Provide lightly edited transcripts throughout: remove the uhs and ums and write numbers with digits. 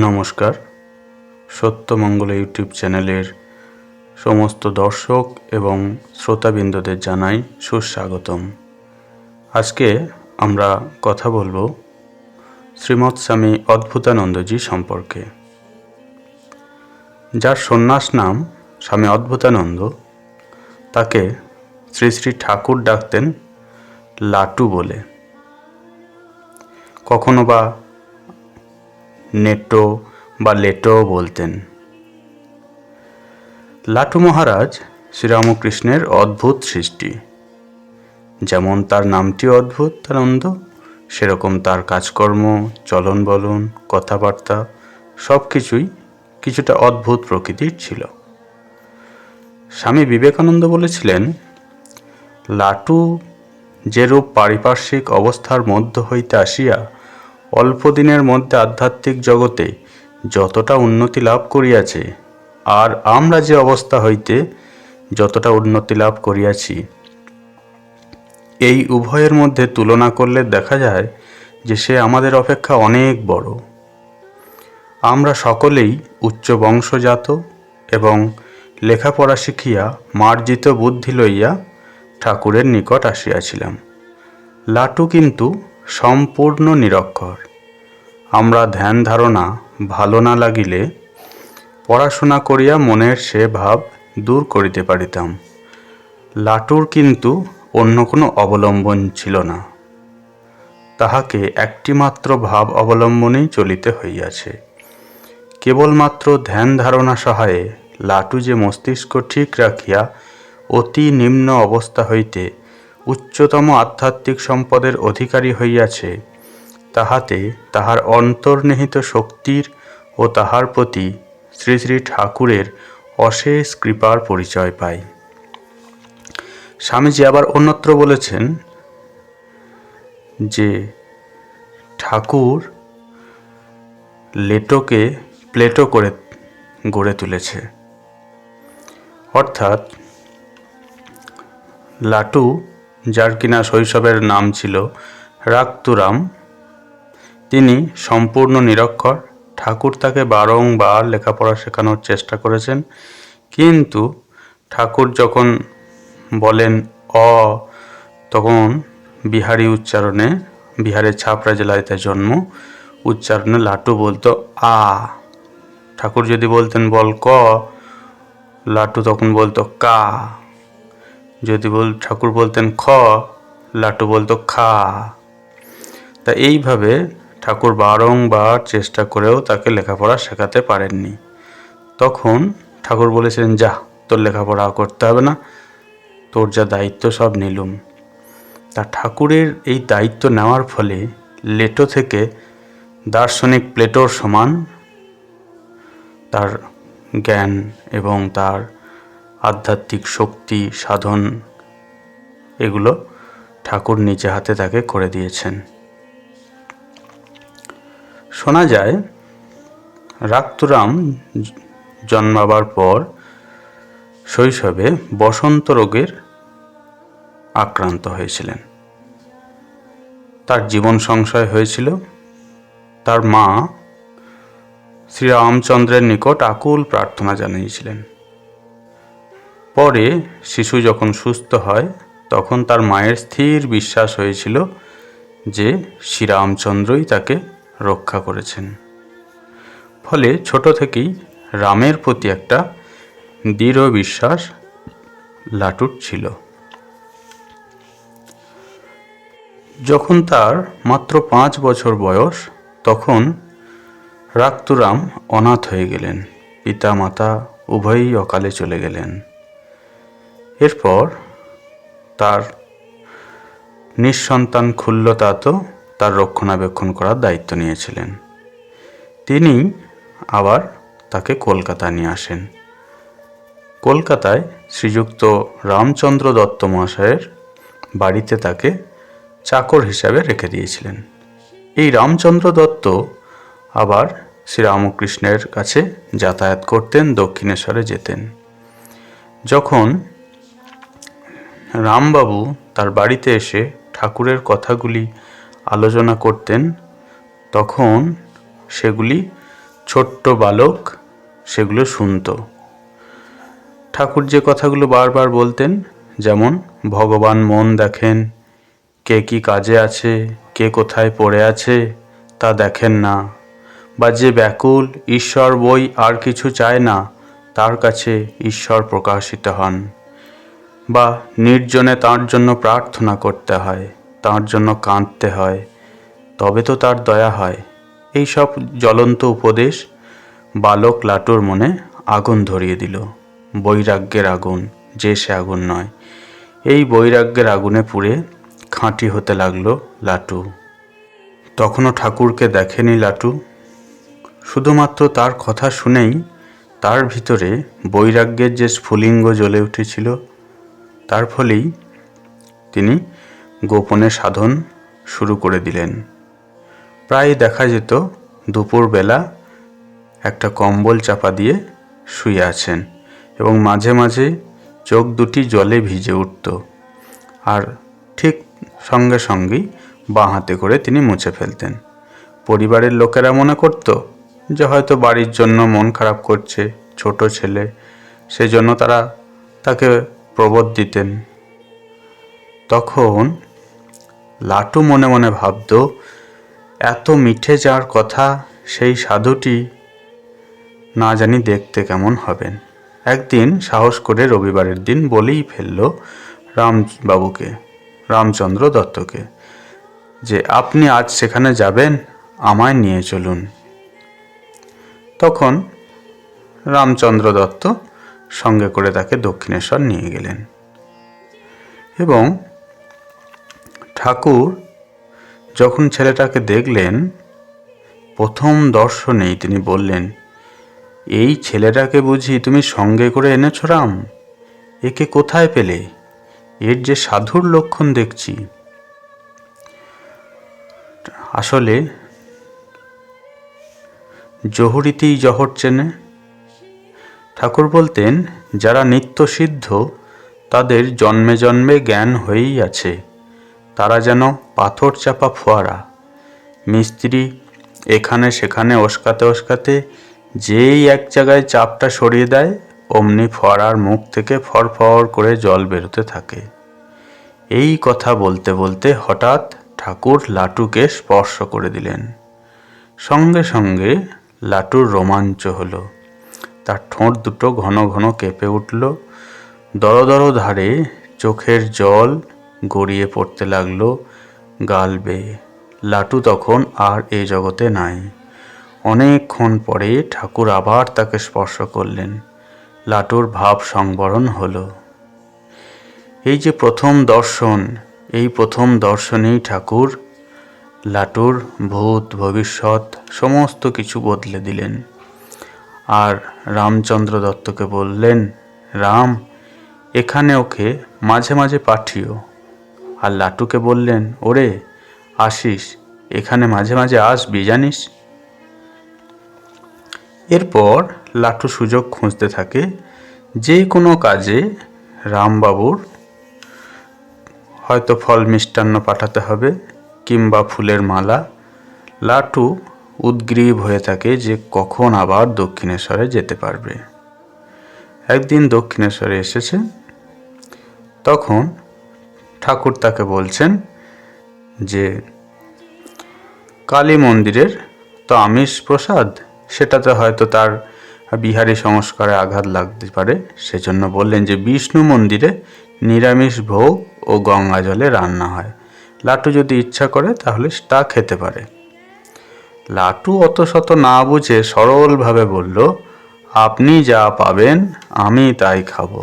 নমস্কার, সত্যমঙ্গল ইউটিউব চ্যানেলের সমস্ত দর্শক এবং শ্রোতাবৃন্দদের জানাই সুস্বাগতম। আজকে আমরা কথা বলবো শ্রীমৎ স্বামী অদ্ভুতানন্দজি সম্পর্কে। যার সন্ন্যাস নাম স্বামী অদ্ভুতানন্দ, তাকে শ্রী শ্রী ঠাকুর ডাকতেন লাটু বলে, কখনো বা নেটো বা লেটো বলতেন। লাটু মহারাজ শ্রীরামকৃষ্ণের অদ্ভুত সৃষ্টি। যেমন তার নামটি অদ্ভুতানন্দ, সেরকম তার কাজকর্ম, চলন বলন, কথাবার্তা সব কিছুই কিছুটা অদ্ভুত প্রকৃতির ছিল। স্বামী বিবেকানন্দ বলেছিলেন, লাটু যেরূপ পারিপার্শ্বিক অবস্থার মধ্য হইতে আসিয়া অল্প দিনের মধ্যে আধ্যাত্মিক জগতে যতটা উন্নতি লাভ করিয়াছে, আর আমরা যে অবস্থা হইতে যতটা উন্নতি লাভ করিয়াছি, এই উভয়ের মধ্যে তুলনা করলে দেখা যায় যে সে আমাদের অপেক্ষা অনেক বড়। আমরা সকলেই উচ্চ বংশজাত এবং লেখাপড়া শিখিয়া মার্জিত বুদ্ধি লইয়া ঠাকুরের নিকট আসিয়াছিলাম। লাটু কিন্তু সম্পূর্ণ নিরক্ষর। আমরা ধ্যান ধারণা ভালো না লাগিলে পড়াশোনা করিয়া মনের সে ভাব দূর করিতে পারিতাম। লাটুর কিন্তু অন্য কোনো অবলম্বন ছিল না, তাহাকে একটিমাত্র ভাব অবলম্বনেই চলিতে হইয়াছে। কেবলমাত্র ধ্যান ধারণা সহায়ে লাটু যে মস্তিষ্ক ঠিক রাখিয়া অতি নিম্ন অবস্থা হইতে উচ্চতম আধ্যাত্মিক সম্পদের অধিকারী হইয়াছে, তাহাতে তাহার অন্তর্নিহিত শক্তির ও তাহার প্রতি শ্রী শ্রী ঠাকুরের অশেষ কৃপার পরিচয় পায়। স্বামীজি আবার অন্যত্র বলেছেন যে ঠাকুর লেটোকে প্লেটো করে গড়ে তুলেছে। অর্থাৎ লাটু, যার কিনা শৈশবের নাম ছিল রাক্তুরাম, তিনি সম্পূর্ণ নিরক্ষর। ঠাকুর তাকে বারংবার লেখাপড়া শেখানোর চেষ্টা করেছেন, কিন্তু ঠাকুর যখন বলেন অ, তখন বিহারি উচ্চারণে, বিহারের ছাপড়া জেলায় তার জন্ম, উচ্চারণে লাটু বলতো আ। ঠাকুর যদি বলতেন বল ক, লাটু তখন বলতো কা। যদি ঠাকুর বলতেন খ, লাটু বলতো খা। তা এইভাবে ঠাকুর বারংবার চেষ্টা করেও তাকে লেখাপড়া শেখাতে পারেননি। তখন ঠাকুর বলেছেন, যা, তোর লেখাপড়া করতে হবে না, তোর যা দায়িত্ব সব নিলুম। তা ঠাকুরের এই দায়িত্ব নেওয়ার ফলে লেটো থেকে দার্শনিক প্লেটোর সমান তার জ্ঞান এবং তার আধ্যাত্মিক শক্তি সাধন, এগুলো ঠাকুর নিজে হাতে তাকে করে দিয়েছেন। শোনা যায় রাক্তুরাম জন্মাবার পর শৈশবে বসন্ত রোগের আক্রান্ত হয়েছিলেন। তার জীবন সংশয় হয়েছিল। তার মা শ্রীরামচন্দ্রের নিকট আকুল প্রার্থনা জানিয়েছিলেন। পরে শিশু যখন সুস্থ হয়, তখন তার মায়ের স্থির বিশ্বাস হয়েছিল যে শ্রীরামচন্দ্রই তাকে রক্ষা করেছেন। ফলে ছোট থেকেই রামের প্রতি একটা দৃঢ় বিশ্বাস লাটুর ছিল। যখন তার মাত্র 5 বছর বয়স, তখন রাক্তুরাম অনাথ হয়ে গেলেন। পিতা মাতা উভয়ই অকালে চলে গেলেন। এরপর তার নিঃসন্তান খুল্লতাতো তার রক্ষণাবেক্ষণ করার দায়িত্ব নিয়েছিলেন। তিনি আবার তাকে কলকাতা নিয়ে আসেন। কলকাতায় শ্রীযুক্ত রামচন্দ্র দত্ত মহাশয়ের বাড়িতে তাকে চাকর হিসাবে রেখে দিয়েছিলেন। এই রামচন্দ্র দত্ত আবার শ্রীরামকৃষ্ণের কাছে যাতায়াত করতেন, দক্ষিণেশ্বরে যেতেন। যখন রামবাবু তার বাড়িতে এসে ঠাকুরের কথাগুলি আলোচনা করতেন, তখন সেগুলি ছোট্ট বালক সেগুলো শুনত। ঠাকুর যে কথাগুলো বারবার বলতেন, যেমন ভগবান মন দেখেন, কে কি কাজে আছে, কে কোথায় পড়ে আছে তা দেখেন না, বা যে ব্যাকুল ঈশ্বর বই আর কিছু চায় না, তার কাছে ঈশ্বর প্রকাশিত হন, বা নির্জনে তাঁর জন্য প্রার্থনা করতে হয়, তাঁর জন্য কাঁদতে হয়, তবে তো তার দয়া হয়। এই সব জ্বলন্ত উপদেশ বালক লাটুর মনে আগুন ধরিয়ে দিল। বৈরাগ্যের আগুন, যে সে আগুন নয়। এই বৈরাগ্যের আগুনে পুড়ে খাঁটি হতে লাগলো লাটু। তখনও ঠাকুরকে দেখেনি লাটু, শুধুমাত্র তার কথা শুনেই তার ভিতরে বৈরাগ্যের যে স্ফুলিঙ্গ জ্বলে উঠেছিল, তার ফলেই তিনি গোপনে সাধন শুরু করে দিলেন। প্রায় দেখা যেত দুপুরবেলা একটা কম্বল চাপা দিয়ে শুয়ে আছেন এবং মাঝে মাঝে চোখ দুটি জলে ভিজে উঠত, আর ঠিক সঙ্গে সঙ্গেই বাঁ হাতে করে তিনি মুছে ফেলতেন। পরিবারের লোকেরা মনে করত যে হয়তো বাড়ির জন্য মন খারাপ করছে, ছোট ছেলে, সেজন্য তারা তাকে প্রবোধ দিতেন। তখন লাটু মনে মনে ভাবত, এত মিঠে যার কথা সেই সাধুটি না জানি দেখতে কেমন হবেন। একদিন সাহস করে রবিবারের দিন বলেই ফেলল রামবাবুকে, রামচন্দ্র দত্তকে, যে আপনি আজ সেখানে যাবেন, আমায় নিয়ে চলুন। তখন রামচন্দ্র দত্ত সঙ্গে করে তাকে দক্ষিণেশ্বর নিয়ে গেলেন এবং ঠাকুর যখন ছেলেটাকে দেখলেন, প্রথম দর্শনেই তিনি বললেন, এই ছেলেটাকে বুঝি তুমি সঙ্গে করে এনেছ রাম? একে কোথায় পেলে? এর যে সাধুর লক্ষণ দেখছি। আসলে জহুরিতেই জহর চেনে। ঠাকুর বলতেন, যারা নিত্যসিদ্ধ তাদের জন্মে জন্মে জ্ঞান হয়েই আছে। তারা যেন পাথর চাপা ফোয়ারা। মিস্ত্রি এখানে সেখানে ওস্কাতে ওস্কাতে যেই এক জায়গায় চাপটা সরিয়ে দেয়, অমনি ফোয়ারার মুখ থেকে ফরফর করে জল বেরোতে থাকে। এই কথা বলতে বলতে হঠাৎ ঠাকুর লাটুকে স্পর্শ করে দিলেন। সঙ্গে সঙ্গে লাটুর রোমাঞ্চ হলো, তার ঠোঁট দুটো ঘন ঘন কেঁপে উঠল, দরদর ধারে চোখের জল গড়িয়ে পড়তে লাগলো গাল বেয়ে। লাটু তখন আর এ জগতে নাই। অনেকক্ষণ পরে ঠাকুর আবার তাকে স্পর্শ করলেন। লাটুর ভাব সংবরণ হলো। এই যে প্রথম দর্শন, এই প্রথম দর্শনেই ঠাকুর লাটুর ভূত ভবিষ্যৎ সমস্ত কিছু বদলে দিলেন। আর রামচন্দ্র দত্তকে বললেন, রাম, এখানে ওকে মাঝে মাঝে পাঠিও। আর লাটুকে বললেন, ওরে আসিস, এখানে মাঝে মাঝে আসবি জানিস। এরপর লাটু সুযোগ খুঁজতে থাকে, যে কোনো কাজে রামবাবুর হয়তো ফল মিষ্টান্ন পাঠাতে হবে কিংবা ফুলের মালা। লাটু উদ্গ্রীব হয়ে থাকে যে কখন আবার দক্ষিণেশ্বরে যেতে পারবে। একদিন দক্ষিণেশ্বরে এসেছে, তখন ঠাকুর তাকে বলছেন যে কালী মন্দিরের তো আমিষ প্রসাদ, সেটাতে হয়তো তার বিহারী সংস্কারে আঘাত লাগতে পারে, সেজন্য বললেন যে বিষ্ণু মন্দিরে নিরামিষ ভোগ ও গঙ্গা জলে রান্না হয়, লাটু যদি ইচ্ছা করে তাহলে তা খেতে পারে। লাটু অত শত না বুঝে সরলভাবে বলল, আপনি যা পাবেন আমি তাই খাবো,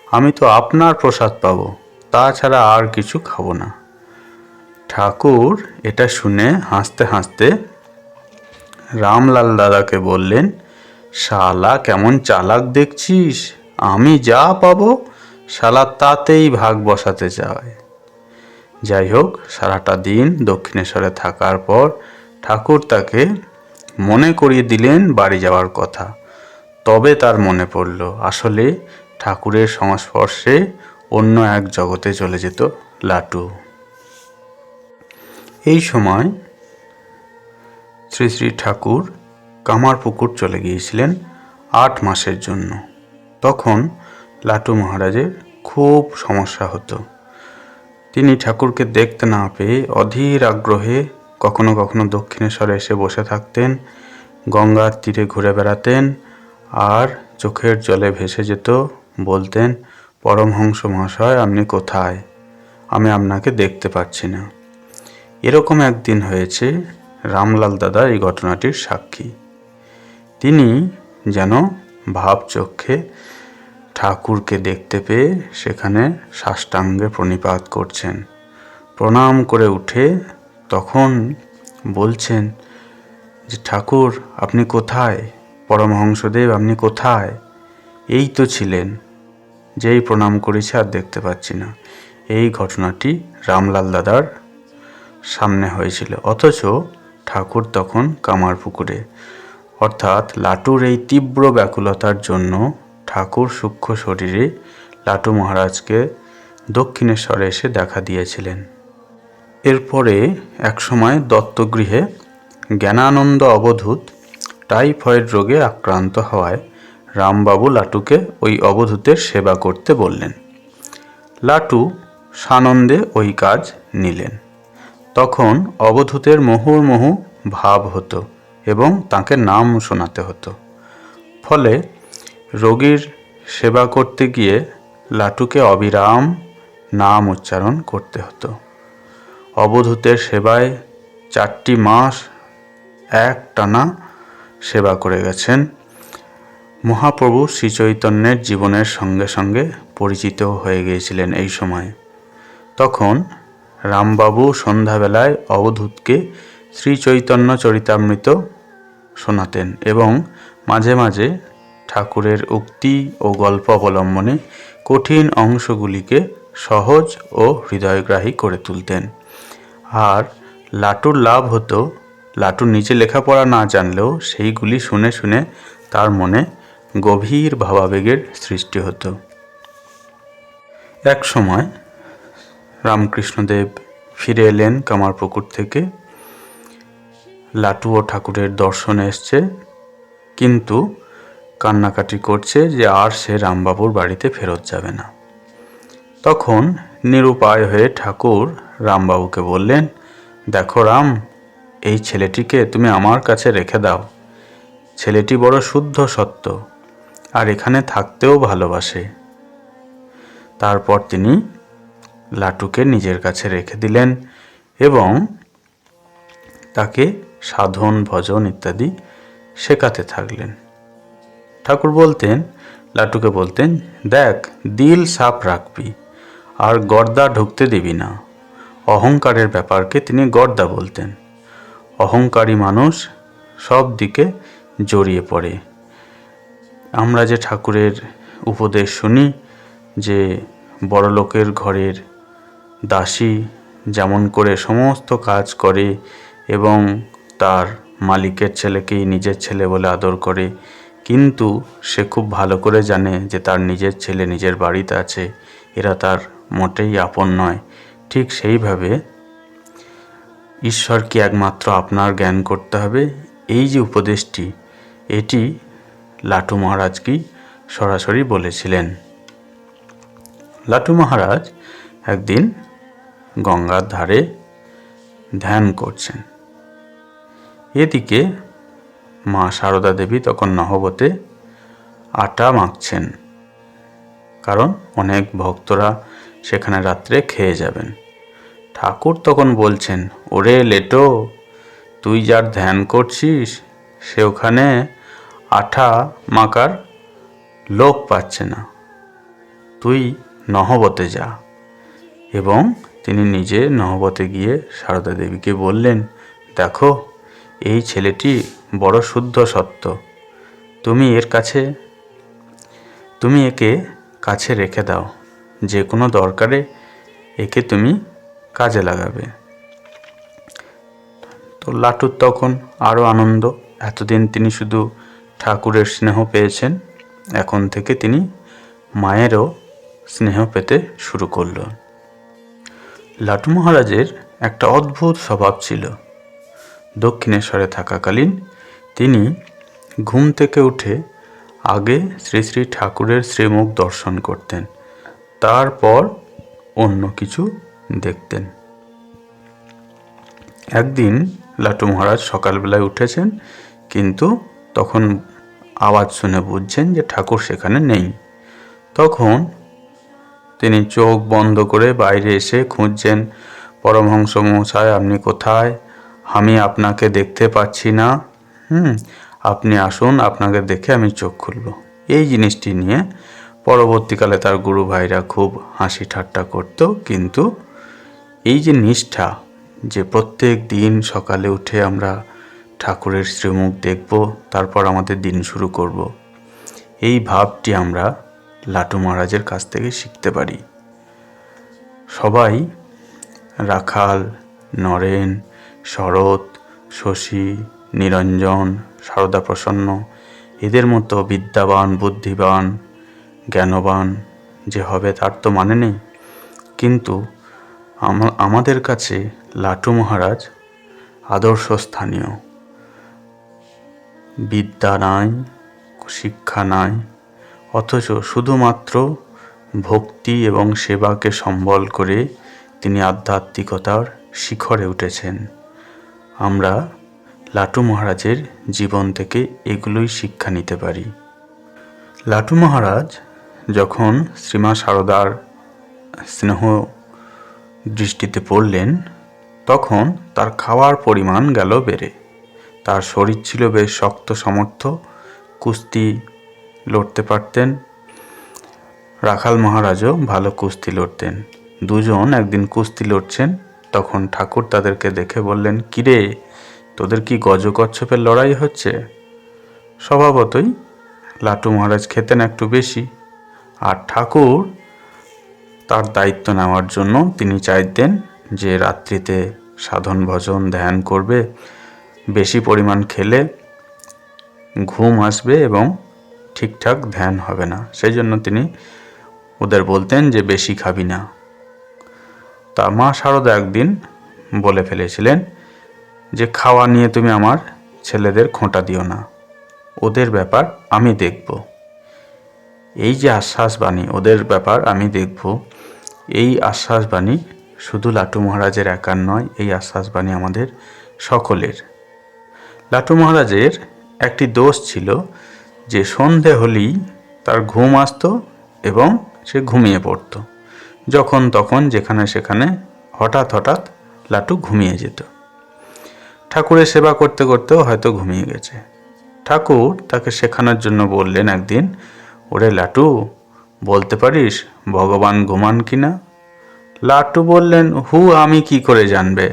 আমি তো আপনার প্রসাদ পাবো, তাছাড়া আর কিছু খাবো না। ঠাকুর এটা শুনে হাসতে হাসতে রামলাল দাদাকে বললেন, শালা কেমন চালাক দেখছিস, আমি যা পাবো শালা তাতেই ভাগ বসাতে চায়। যাই হোক, সারাটা দিন দক্ষিণেশ্বরে থাকার পর ঠাকুর তাকে মনে করিয়ে দিলেন বাড়ি যাওয়ার কথা। তবে তার মনে পড়ল, আসলে ঠাকুরের সংস্পর্শে অন্য এক জগতে চলে যেত লাটু। এই সময় শ্রী শ্রী ঠাকুর কামারপুকুর চলে গিয়েছিলেন 8 মাসের জন্য। তখন লাটু মহারাজের খুব সমস্যা হতো। তিনি ঠাকুরকে দেখতে না পেয়ে অধীর আগ্রহে কখনো কখনো দক্ষিণেশ্বরে এসে বসে থাকতেন, গঙ্গার তীরে ঘুরে বেড়াতেন আর চোখের জলে ভেসে যেত। বলতেন, পরমহংস মহাশয়, আপনি কোথায়? আমি আপনাকে দেখতে পাচ্ছি না। এরকম একদিন হয়েছে, রামলাল দাদা এই ঘটনাটির সাক্ষী। তিনি যেন ভাবচক্ষে ঠাকুরকে দেখতে পেয়ে সেখানে সাষ্টাঙ্গে প্রণিপাত করছেন। প্রণাম করে উঠে তখন বলছেন যে, ঠাকুর আপনি কোথায়? পরমহংসদেব আপনি কোথায়? এই তো ছিলেন, যেই প্রণাম করেছে আর দেখতে পাচ্ছি না। এই ঘটনাটি রামলাল দাদার সামনে হয়েছিল, অথচ ঠাকুর তখন কামারপুকুরে। অর্থাৎ লাটুর এই তীব্র ব্যাকুলতার জন্য ঠাকুর সূক্ষ্ম শরীরে লাটু মহারাজকে দক্ষিণেশ্বরে এসে দেখা দিয়েছিলেন। এরপরে একসময় দত্তগৃহে জ্ঞানানন্দ অবধূত টাইফয়েড রোগে আক্রান্ত হওয়ায় রামবাবু লাটুকে ওই অবধূতের সেবা করতে বললেন। লাটু সানন্দে ওই কাজ নিলেন। তখন অবধূতের মুহুর্মুহু ভাব হতো এবং তাকে নাম শোনাতে হতো। ফলে রোগীর সেবা করতে গিয়ে লাটুকে অবিরাম নাম উচ্চারণ করতে হতো। অবধূতের সেবায় 4টি মাস একটানা সেবা করে গেছেন। মহাপ্রভু শ্রীচৈতন্যের জীবনের সঙ্গে সঙ্গে পরিচিত হয়ে গিয়েছিলেন এই সময়। তখন রামবাবু সন্ধ্যাবেলায় অবধূতকে শ্রীচৈতন্য চরিতামৃত শোনাতেন এবং মাঝে মাঝে ঠাকুরের উক্তি ও গল্প অবলম্বনে কঠিন অংশগুলিকে সহজ ও হৃদয়গ্রাহী করে তুলতেন। আর লাটুর লাভ হতো, লাটু নিজে লেখাপড়া না জানলেও সেইগুলি শুনে শুনে তার মনে গভীর ভাবাবেগের সৃষ্টি হতো। এক সময় রামকৃষ্ণদেব ফিরে এলেন কামারপুকুর থেকে। লাটু ও ঠাকুরের দর্শনে এসছে, কিন্তু কান্নাকাটি করছে যে আর সে রামবাবুর বাড়িতে ফেরত যাবে না। তখন নিরুপায় হয়ে ঠাকুর রামবাবুকে বললেন, দেখো রাম, এই ছেলেটিকে তুমি আমার কাছে রেখে দাও। ছেলেটি বড় শুদ্ধ সত্য আর এখানে থাকতেও ভালোবাসে। তারপর তিনি লাটুকে নিজের কাছে রেখে দিলেন এবং তাকে সাধন ভজন ইত্যাদি শেখাতে থাকলেন। ঠাকুর বলতেন, লাটুকে বলতেন, দেখ, দিল সাফ রাখবি আর গর্দা ঢুকতে দিবি না। অহংকারের ব্যাপারকে তিনি গর্দা বলতেন। অহংকারী মানুষ সব দিকে জড়িয়ে পড়ে। আমরা যে ঠাকুরের উপদেশ শুনি যে বড়লোকের ঘরের দাসী যেমন করে সমস্ত কাজ করে এবং তার মালিকের ছেলেকেই নিজের ছেলে বলে আদর করে, কিন্তু সে খুব ভালো করে জানে যে তার নিজের ছেলে নিজের বাড়িতে আছে, এরা তার মোটেই আপন নয়। ঠিক সেইভাবে ঈশ্বরকে একমাত্র আপনার জ্ঞান করতে হবে। এই যে উপদেশটি, এটি লাটু মহারাজকেই সরাসরি বলেছিলেন। লাটু মহারাজ একদিন গঙ্গার ধারে ধ্যান করছেন। এদিকে মা সারদা দেবী তখন নহবতে আটা মাখছেন, কারণ অনেক ভক্তরা সেখানে রাত্রে খেয়ে যাবেন। ঠাকুর তখন বলছেন, ওরে লেটো, তুই যার ধ্যান করছিস সে ওখানে আটা মাখার লোক পাচ্ছে না, তুই নহবতে যা। এবং তিনি নিজে নহবতে গিয়ে সারদা দেবীকে বললেন, দেখো, এই ছেলেটি বড় শুদ্ধ সত্য, তুমি একে কাছে রেখে দাও, যে কোনো দরকারে একে তুমি কাজে লাগাবে। তো লাটুর তখন আরও আনন্দ। এতদিন তিনি শুধু ঠাকুরের স্নেহ পেয়েছেন, এখন থেকে তিনি মায়েরও স্নেহ পেতে শুরু করল। লাটু মহারাজের একটা অদ্ভুত স্বভাব ছিল। দক্ষিণেশ্বরে থাকাকালীন তিনি ঘুম থেকে উঠে আগে শ্রী শ্রী ঠাকুরের শ্রীমুখ দর্শন করতেন, তারপর অন্য কিছু দেখতেন। একদিন লাটু মহারাজ সকালবেলায় উঠেছেন, কিন্তু তখন আওয়াজ শুনে বুঝছেন যে ঠাকুর সেখানে নেই। তখন তিনি চোখ বন্ধ করে বাইরে এসে খুঁজছেন, পরমহংস মহাশয় আপনি কোথায়? আমি আপনাকে দেখতে পাচ্ছি না। আপনি আসুন, আপনাকে দেখে আমি চোখ খুলব। এই জিনিসটি নিয়ে পরবর্তীকালে তার গুরু ভাইরা খুব হাসি ঠাট্টা করত। কিন্তু এই যে নিষ্ঠা, যে প্রত্যেক দিন সকালে উঠে আমরা ঠাকুরের শ্রীমুখ দেখব, তারপর আমাদের দিন শুরু করব, এই ভাবটি আমরা লাটু মহারাজের কাছ থেকে শিখতে পারি। সবাই রাখাল, নরেন, শরৎ, শশী, নিরঞ্জন, সারদা প্রসন্ন এদের মতো বিদ্যাবান, বুদ্ধিবান, জ্ঞানবান যে হবে তার তো মানে নেই। কিন্তু আমাদের কাছে লাটু মহারাজ আদর্শ স্থানীয়। বিদ্যা নাই, শিক্ষা নাই, অথচ শুধুমাত্র ভক্তি এবং সেবাকে সম্বল করে তিনি আধ্যাত্মিকতার শিখরে উঠেছেন। আমরা লাটু মহারাজের জীবন থেকে এগুলোই শিক্ষা নিতে পারি। লাটু মহারাজ যখন শ্রীমা সারদার স্নেহ দৃষ্টিতে পড়লেন, তখন তার খাওয়ার পরিমাণ গেল বেড়ে। তার শরীর ছিল বেশ শক্ত সমর্থ, কুস্তি লড়তে পারতেন। রাখাল মহারাজও ভালো কুস্তি লড়তেন। দুজন একদিন কুস্তি লড়ছেন, তখন ঠাকুর তাদেরকে দেখে বললেন, কিরে, তোদের কি গজকচ্ছপের লড়াই হচ্ছে? স্বভাবতই লাটু মহারাজ খেতেন একটু বেশি, আর ঠাকুর তার দায়িত্ব নেওয়ার জন্য তিনি চাইতেন যে রাত্রিতে সাধন ভজন ধ্যান করবে, বেশি পরিমাণ খেলে ঘুম আসবে এবং ঠিকঠাক ধ্যান হবে না। সেই জন্য তিনি ওদের বলতেন যে বেশি খাবি না। তা মা শারদা একদিন বলে ফেলেছিলেন যে খাওয়া নিয়ে তুমি আমার ছেলেদের খোঁটা দিও না, ওদের ব্যাপার আমি দেখব। এই যে আশ্বাস বাণী, ওদের ব্যাপার আমি দেখব, এই আশ্বাস বাণী শুধু লাটু মহারাজের একার নয়, এই আশ্বাস বাণী আমাদের সকলের। লাটু মহারাজের একটি দোষ ছিল যে সন্ধে হলেই তার ঘুম আসতো এবং সে ঘুমিয়ে পড়ত। যখন তখন যেখানে সেখানে হঠাৎ লাটু ঘুমিয়ে যেত। ঠাকুরের সেবা করতে করতেও হয়তো ঘুমিয়ে গেছে। ঠাকুর তাকে শেখানোর জন্য বললেন একদিন, ওরে লাটু, বলতে পারিস ভগবান ঘুমান কিনা? লাটু বললেন, আমি কি করে জানবে,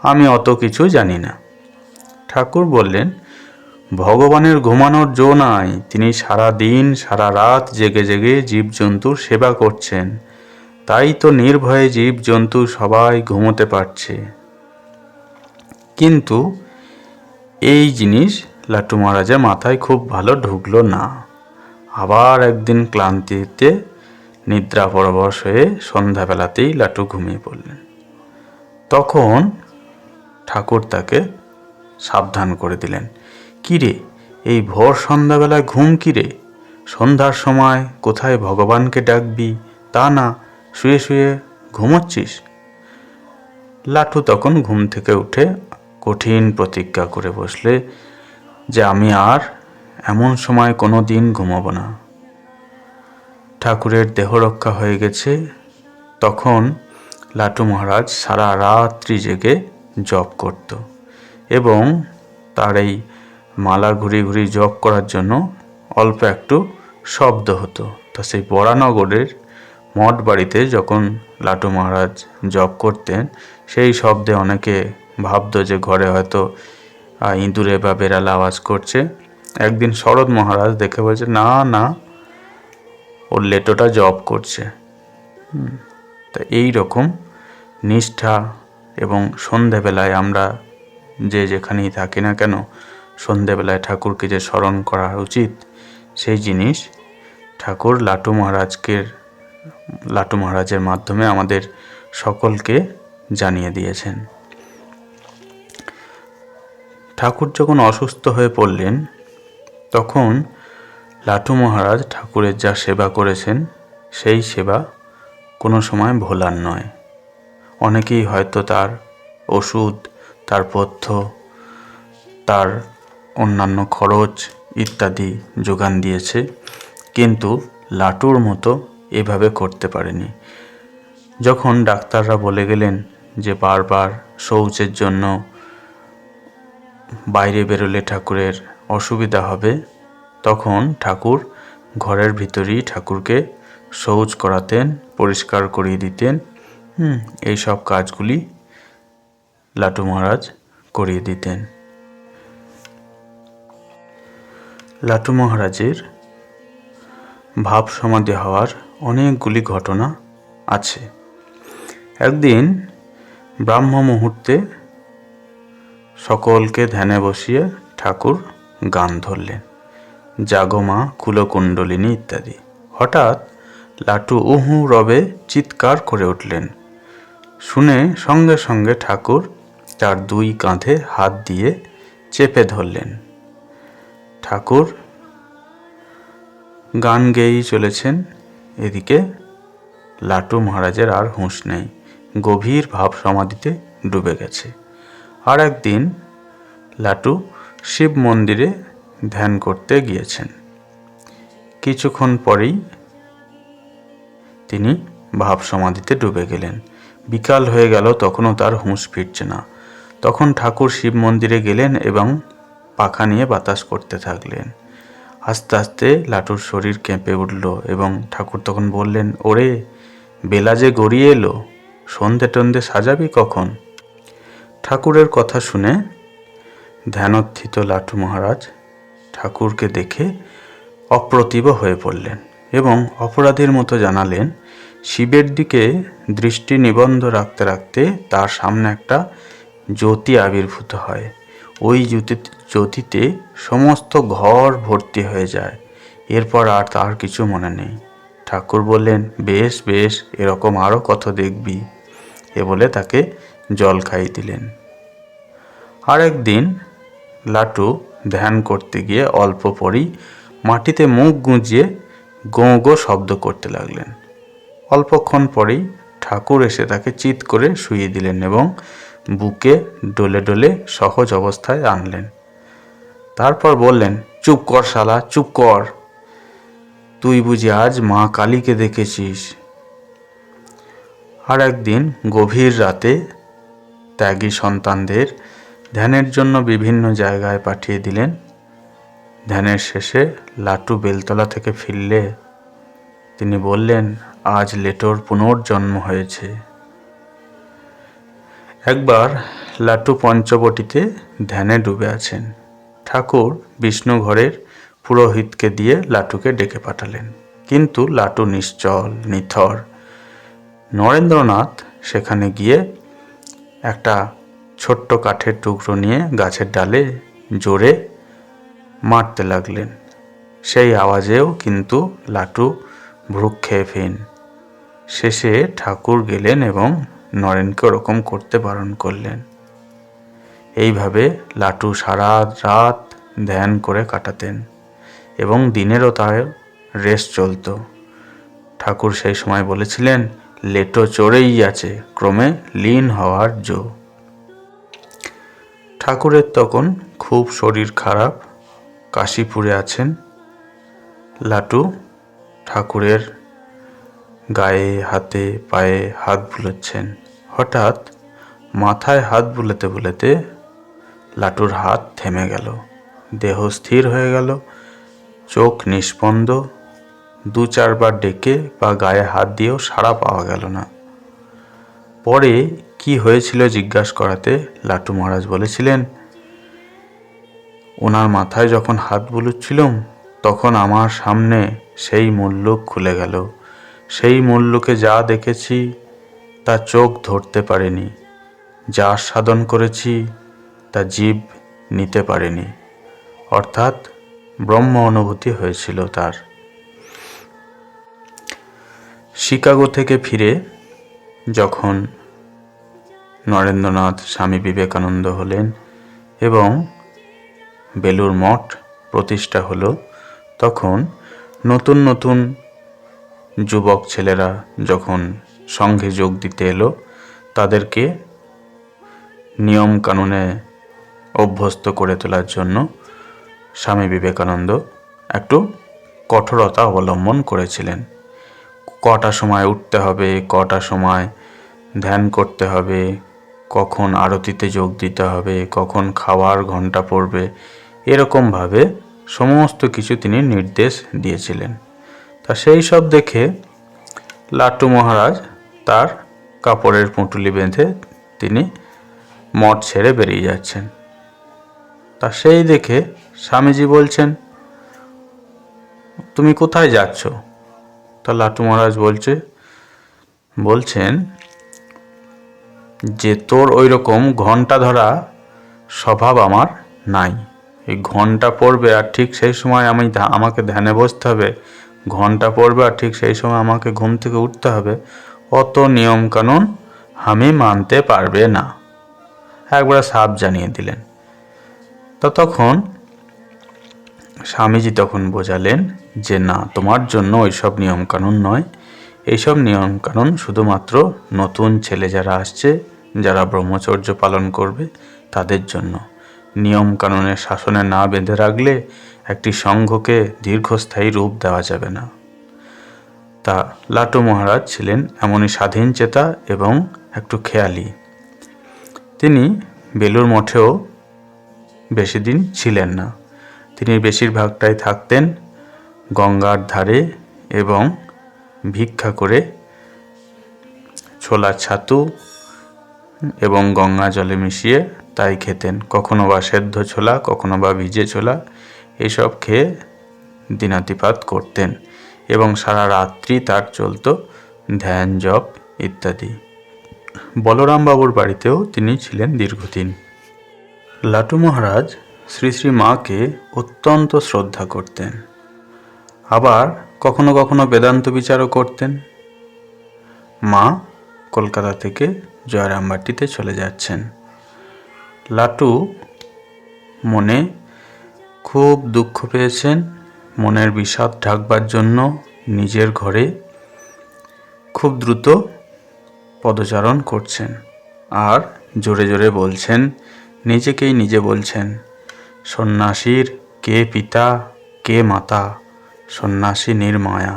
আমি অত কিছু জানি না। ঠাকুর বললেন, ভগবানের ঘুমানোর জো নাই, তিনি সারা দিন সারা রাত জেগে জেগে জীবজন্তুর সেবা করছেন, তাই তো নির্ভয়ে জীবজন্তু সবাই ঘুমোতে পারছে। কিন্তু এই জিনিস লাটু মহারাজের মাথায় খুব ভালো ঢুকলো না। আবার একদিন ক্লান্তিতে নিদ্রা পরবশ হয়ে সন্ধ্যাবেলাতেই লাটু ঘুমিয়ে পড়লেন। তখন ঠাকুর তাকে সাবধান করে দিলেন, কিরে, এই ভোর সন্ধ্যাবেলায় ঘুম কিরে? সন্ধ্যার সময় কোথায় ভগবানকে ডাকবি, তা না শুয়ে শুয়ে ঘুমোচ্ছিস? লাটু তখন ঘুম থেকে উঠে কঠিন প্রতিজ্ঞা করে বসলে যে আমি আর এমন সময় কোনো দিন ঘুমাবো না। ঠাকুরের দেহ রক্ষা হয়ে গেছে। তখন লাটু মহারাজ সারা রাত্রি জেগে জপ করত এবং তার এই মালা ঘুরি ঘুরি জপ করার জন্য অল্প একটু শব্দ হতো। তা সেই বরানগরের মঠ বাড়িতে যখন লাটু মহারাজ জপ করতেন, সেই শব্দে অনেকে ভাবত যে ঘরে হয়তো ইঁদুরে বা বেড়াল আওয়াজ করছে। একদিন শরৎ মহারাজ দেখে বলছে, না না, ওর লেটোটা জপ করছে। তা এই রকম নিষ্ঠা এবং সন্ধেবেলায় আমরা যে যেখানেই থাকি না কেন, সন্ধেবেলায় ঠাকুরকে যে স্মরণ করা উচিত, সেই জিনিস ঠাকুর লাটু মহারাজের মাধ্যমে আমাদের সকলকে জানিয়ে দিয়েছেন। ঠাকুর যখন অসুস্থ হয়ে পড়লেন, তখন লাটু মহারাজ ঠাকুরের যা সেবা করেছেন সেই সেবা কোনো সময় ভোলার নয়। অনেকেই হয়তো তার ওষুধ, তার পথ্য, তার অন্যান্য খরচ ইত্যাদি যোগান দিয়েছে, কিন্তু লাটুর মতো এভাবে করতে পারেনি। যখন ডাক্তাররা বলে গেলেন যে বারবার শৌচের জন্য বাইরে বেরোলে ঠাকুরের অসুবিধা হবে, তখন ঠাকুর ঘরের ভিতরেই ঠাকুরকে শৌচ করাতেন, পরিষ্কার করিয়ে দিতেন। এই সব কাজগুলি লাটু মহারাজ করিয়ে দিতেন। লাটু মহারাজের ভাব সমাধি হওয়ার অনেকগুলি ঘটনা আছে। একদিন ব্রাহ্ম মুহূর্তে সকলকে ধ্যানে বসিয়ে ঠাকুর গান ধরলেন, জাগমা কুলকুণ্ডলিনী ইত্যাদি। হঠাৎ লাটু উহু রবে চিৎকার করে উঠলেন। শুনে সঙ্গে সঙ্গে ঠাকুর তার দুই কাঁধে হাত দিয়ে চেপে ধরলেন। ঠাকুর গান গেয়েই চলেছেন। এদিকে লাটু মহারাজের আর হুঁশ নেই, গভীর ভাব সমাধিতে ডুবে গেছে। আর একদিন লাটু শিব মন্দিরে ধ্যান করতে গিয়েছেন। কিছুক্ষণ পরেই তিনি ভাব সমাধিতে ডুবে গেলেন। বিকাল হয়ে গেল, তখনও তার হুঁশ ফিরছে না। তখন ঠাকুর শিব মন্দিরে গেলেন এবং পাখা নিয়ে বাতাস করতে থাকলেন। আস্তে আস্তে লাটুর শরীর কেঁপে উঠল এবং ঠাকুর তখন বললেন, ওরে বেলা যে গড়িয়ে এলো, সন্ধে টন্ধে সাজাবি কখন? ঠাকুরের কথা শুনে ধ্যানোত্থিত লাটু মহারাজ ঠাকুরকে দেখে অপ্রতিভ হয়ে পড়লেন এবং অপরাধীর মতো জানালেন, শিবের দিকে দৃষ্টি নিবন্ধ রাখতে রাখতে তার সামনে একটা জ্যোতি আবির্ভূত হয়। ওই জ্যোতিতে সমস্ত ঘর ভর্তি হয়ে যায়। এরপর আর তার কিছু মনে নেই। ঠাকুর বললেন, বেশ বেশ, এরকম আরও কত দেখবি। এ বলে তাকে জল খাইয়ে দিলেন। আর একদিন লাটু ধ্যান করতে গিয়ে অল্প পরেই মাটিতে মুখ গুঁজিয়ে গোঁ গোঁ শব্দ করতে লাগলেন। অল্পক্ষণ পরেই ঠাকুর এসে তাকে চিৎ করে শুইয়ে দিলেন এবং বুকে ডলে ডলে সহজ অবস্থায় আনলেন। তারপর বললেন, চুপ কর শালা, চুপ কর, তুই বুঝি আজ মা কালীকে দেখেছিস? আর একদিন গভীর রাতে ত্যাগী সন্তানদের ধ্যানের জন্য বিভিন্ন জায়গায় পাঠিয়ে দিলেন। ধ্যানের শেষে লাটু বেলতলা থেকে ফিরলে তিনি বললেন, আজ লেটোর পুনর্জন্ম হয়েছে। একবার লাটু পঞ্চবটিতে ধ্যানে ডুবে আছেন। ঠাকুর বিষ্ণু ঘরের পুরোহিতকে দিয়ে লাটুকে ডেকে পাঠালেন, কিন্তু লাটু নিশ্চল নিথর। নরেন্দ্রনাথ সেখানে গিয়ে একটা ছোট্ট কাঠের টুকরো নিয়ে গাছের ডালে জোরে মারতে লাগলেন। সেই আওয়াজেও কিন্তু লাটু ভ্রূক্ষেপহীন। শেষে ঠাকুর গেলেন এবং নরেনকে ওরকম করতে বারণ করলেন। এইভাবে লাটু সারা রাত ধ্যান করে কাটাতেন এবং দিনেরও তার রেস চলত। ঠাকুর সেই সময় বলেছিলেন, লেটো চড়েই আছে, ক্রমে লীন হওয়ার জো। ঠাকুরের তখন খুব শরীর খারাপ, কাশীপুরে আছেন। লাটু ঠাকুরের গায়ে হাতে পায়ে হাত বুলোচ্ছেন। হঠাৎ মাথায় হাত বুলাতে বুলাতে লাটুর হাত থেমে গেল, দেহ স্থির হয়ে গেল, চোখ নিস্পন্দ। দু চারবার ডেকে বা গায়ে হাত দিয়েও সাড়া পাওয়া গেল না। পরে কি হয়েছিল জিজ্ঞাসা করাতে লাটু মহারাজ বলেছিলেন, ওনার মাথায় যখন হাত বুলোচ্ছিলাম তখন আমার সামনে সেই মুল্লুক খুলে গেল। সেই মুল্লুকে যা দেখেছি তা চোখ ধরতে পারেনি, যা সাধন করেছি তা জীব নিতে পারেনি। অর্থাৎ ব্রহ্ম অনুভূতি হয়েছিল তার। শিকাগো থেকে ফিরে যখন নরেন্দ্রনাথ স্বামী বিবেকানন্দ হলেন এবং বেলুড় মঠ প্রতিষ্ঠা হলো, তখন নতুন নতুন যুবক ছেলেরা যখন সঙ্ঘে যোগ দিতে এলো, তাদেরকে নিয়ম কানুনে অভ্যস্ত করে তোলার জন্য স্বামী বিবেকানন্দ একটু কঠোরতা অবলম্বন করেছিলেন। কটা সময় উঠতে হবে, কটা সময় ধ্যান করতে হবে, কখন আরতিতে যোগ দিতে হবে, কখন খাওয়ার ঘন্টা পড়বে, এরকমভাবে সমস্ত কিছু তিনি নির্দেশ দিয়েছিলেন। তা সেই সব দেখে লাট্টু মহারাজ তার কাপড়ের পুঁটুলি বেঁধে তিনি মঠ ছেড়ে বেরিয়ে যাচ্ছেন। তা সেই দেখে স্বামীজি বলছেন, তুমি কোথায় যাচ্ছ? তা লাট্টু মহারাজ বলছেন যে তোর ওই রকম ঘন্টা ধরা স্বভাব আমার নাই। এই ঘন্টা পড়বে আর ঠিক সেই সময় আমাকে ধ্যানে বসতে হবে, ঘন্টা পড়বে আর ঠিক সেই সময় আমাকে ঘুম থেকে উঠতে হবে, অত নিয়ম কানুন আমি মানতে পারবে না, একবার সাপ জানিয়ে দিলেন। তা তখন স্বামীজি তখন বোঝালেন যে না, তোমার জন্য ওইসব নিয়মকানুন নয়, এইসব নিয়মকানুন শুধুমাত্র নতুন ছেলে যারা আসছে, যারা ব্রহ্মচর্য পালন করবে তাদের জন্য। নিয়মকানুনের শাসনে না বেঁধে রাখলে একটি সংঘকে দীর্ঘস্থায়ী রূপ দেওয়া যাবে না। তা লাট্টু মহারাজ ছিলেন এমনই স্বাধীন চেতা এবং একটু খেয়ালি। তিনি বেলুড় মঠেও বেশি দিন ছিলেন না। তিনি বেশিরভাগটাই থাকতেন গঙ্গার ধারে এবং ভিক্ষা করে ছোলা ছাতু এবং গঙ্গা জলে মিশিয়ে তাই খেতেন। কখনো বা সেদ্ধ ছোলা, কখনো বা ভিজে ছোলা, এসব খেয়ে দিনাতিপাত করতেন এবং সারা রাত্রি তার চলত ধ্যান, জপ ইত্যাদি। বলরাম বাবুর বাড়িতেও তিনি ছিলেন দীর্ঘদিন। লাট্টু মহারাজ শ্রী শ্রী মাকে অত্যন্ত শ্রদ্ধা করতেন, আবার কখনো কখনো বেদান্ত বিচারও করতেন। মা কলকাতা থেকে জয়রামবাটিতে চলে যাচ্ছেন। লাট্টু মনে খুব দুঃখ পেয়েছেন, মনের বিষাদ ঢাকবার জন্য নিজের ঘরে খুব দ্রুত পদচারণ করছেন আর জোরে জোরে বলছেন, নিজেকেই নিজে বলছেন, সন্ন্যাসীর কে পিতা কে মাতা, সন্ন্যাসী নির্মায়া।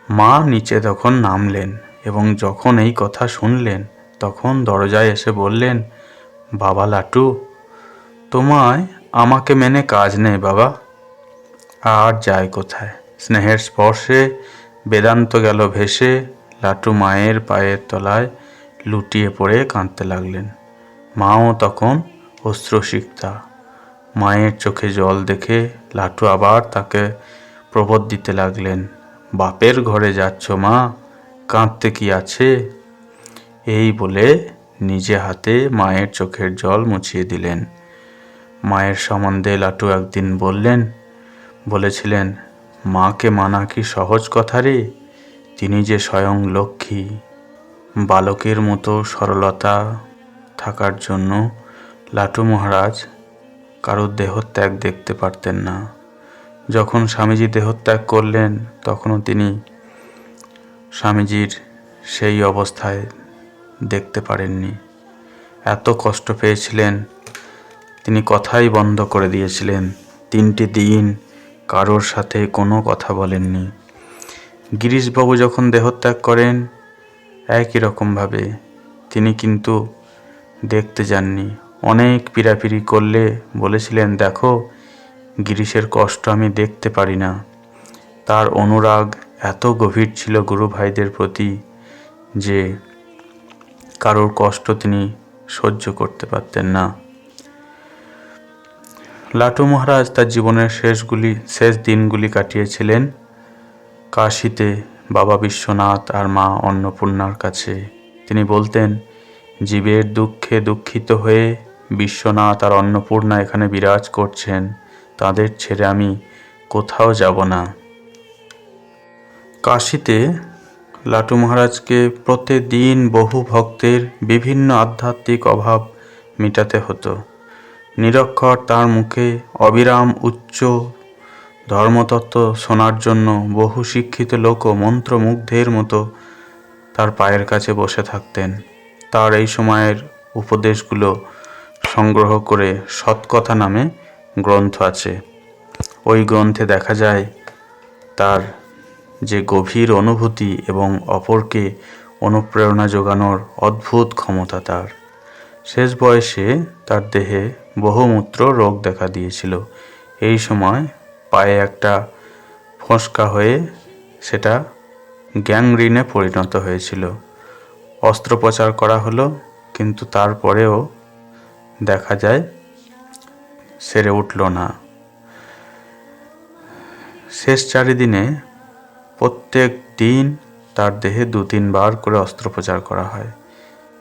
মা নিচে তখন নামলেন এবং যখন এই কথা শুনলেন তখন দরজায় এসে বললেন, বাবা লাট্টু, তোমায় আমাকে মেনে কাজ নেই বাবা। আর যায় কোথায়, স্নেহের স্পর্শে বেদান্ত গেল ভেসে। লাট্টু মায়ের পায়ের তলায় লুটিয়ে পড়ে কাঁদতে লাগলেন। মাও তখন অশ্রুসিক্তা। মায়ের চোখে জল দেখে লাট্টু আবার তাকে প্রবোধ দিতে লাগলেন, বাপের ঘরে যাচ্ছ মা, কাঁদতে কি আছে? এই বলে নিজে হাতে মায়ের চোখের জল মুছিয়ে দিলেন। মায়ের সম্বন্ধে লাট্টু একদিন বলেছিলেন, মাকে মানা কি সহজ কথা রে, তিনি যে স্বয়ং লক্ষ্মী। বালকের মতো সরলতা থাকার জন্য লাট্টু মহারাজ কারোর দেহত্যাগ দেখতে পারতেন না। যখন স্বামীজি দেহত্যাগ করলেন তখনও তিনি স্বামীজির সেই অবস্থায় দেখতে পারেননি। এত কষ্ট পেয়েছিলেন, তিনি কথাই বন্ধ করে দিয়েছিলেন। 3টে দিন কারোর সাথে কোনো কথা বলেননি। গিরিশবাবু যখন দেহত্যাগ করেন একই রকমভাবে তিনি কিন্তু দেখতে যাননি। অনেক পীড়াপিড়ি করলে বলেছিলেন, দেখো গিরিশের কষ্ট আমি দেখতে পারি না। তার অনুরাগ এত গভীর ছিল গুরু ভাইদের প্রতি যে কারোর কষ্ট তিনি সহ্য করতে পারতেন না। লাট্টু মহারাজ তার জীবনের শেষ দিনগুলি কাটিয়েছিলেন কাশীতে বাবা বিশ্বনাথ আর মা অন্নপূর্ণার কাছে। তিনি বলতেন, জীবের দুঃখে দুঃখিত হয়ে বিশ্বনাথ আর অন্নপূর্ণা এখানে বিরাজ করছেন, তাদের ছেড়ে আমি কোথাও যাব না। কাশীতে লাট্টু মহারাজকে প্রতিদিন বহু ভক্তের বিভিন্ন আধ্যাত্মিক অভাব মেটাতে হতো। নিরক্ষর তার মুখে অবিরাম উচ্চ ধর্মতত্ত্ব শোনার জন্য বহু শিক্ষিত লোকও মন্ত্রমুগ্ধের মতো তার পায়ের কাছে বসে থাকতেন। তার এই সময়ের উপদেশগুলো সংগ্রহ করে সৎকথা নামে গ্রন্থ আছে। ওই গ্রন্থে দেখা যায় তার যে গভীর অনুভূতি এবং অপরকে অনুপ্রেরণা যোগানোর অদ্ভুত ক্ষমতা তার। শেষ বয়সে তার দেহে বহুমূত্র রোগ দেখা দিয়েছিল। এই সময় পায়ে একটা ফোঁসকা হয়ে সেটা গ্যাংগ্রিনে পরিণত হয়েছিল। অস্ত্রোপচার করা হলো, কিন্তু তারপরেও দেখা যায় সেরে উঠল না। শেষ 4 দিনে প্রত্যেক দিন তার দেহে 2-3 বার করে অস্ত্রোপচার করা হয়।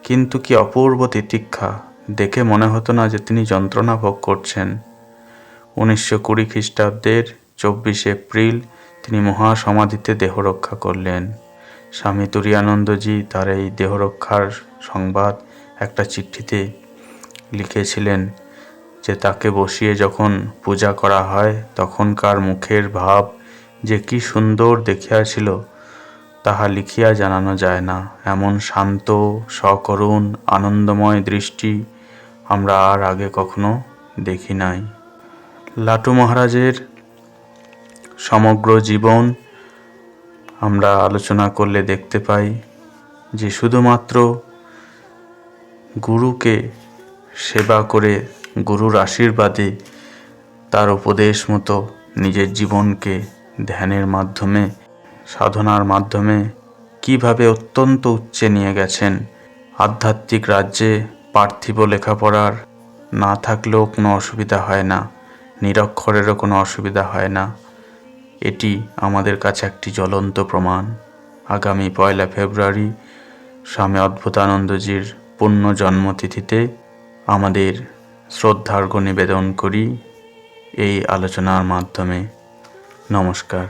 কিন্তু কি অপূর্ব তিতিক্ষা! দেখে মনে হতো না যে তিনি যন্ত্রণা ভোগ করছেন। 1920 খ্রিস্টাব্দের 24 এপ্রিল তিনি মহাসমাধিতে দেহরক্ষা করলেন। স্বামী তুরীয়ানন্দজি তার এই দেহরক্ষার সংবাদ একটা চিঠিতে লিখেছিলেন যে তাকে বসিয়ে যখন পূজা করা হয় তখনকার মুখের ভাব যে কি সুন্দর দেখিয়াছিল তাহা লিখিয়া জানানো যায় না। এমন শান্ত, সকরুণ, আনন্দময় দৃষ্টি আমরা আর আগে কখনো দেখি নাই। লাটু মহারাজের সমগ্র জীবন আমরা আলোচনা করলে দেখতে পাই যে শুধুমাত্র গুরুকে সেবা করে গুরুর আশীর্বাদে তার উপদেশ মতো নিজের জীবনকে ধ্যানের মাধ্যমে, সাধনার মাধ্যমে কিভাবে অত্যন্ত উচ্চে নিয়ে গেছেন। আধ্যাত্মিক রাজ্যে পার্থিব লেখাপড়ার না থাকলেও কোনো অসুবিধা হয় না, নিরক্ষরেরও কোনো অসুবিধা হয় না। এটি আমাদের কাছে একটি জ্বলন্ত প্রমাণ। আগামী 1 ফেব্রুয়ারি স্বামী অদ্ভুতানন্দজির পুণ্য জন্মতিথিতে আমাদের শ্রদ্ধার্ঘ্য নিবেদন করি এই আলোচনার মাধ্যমে। নমস্কার।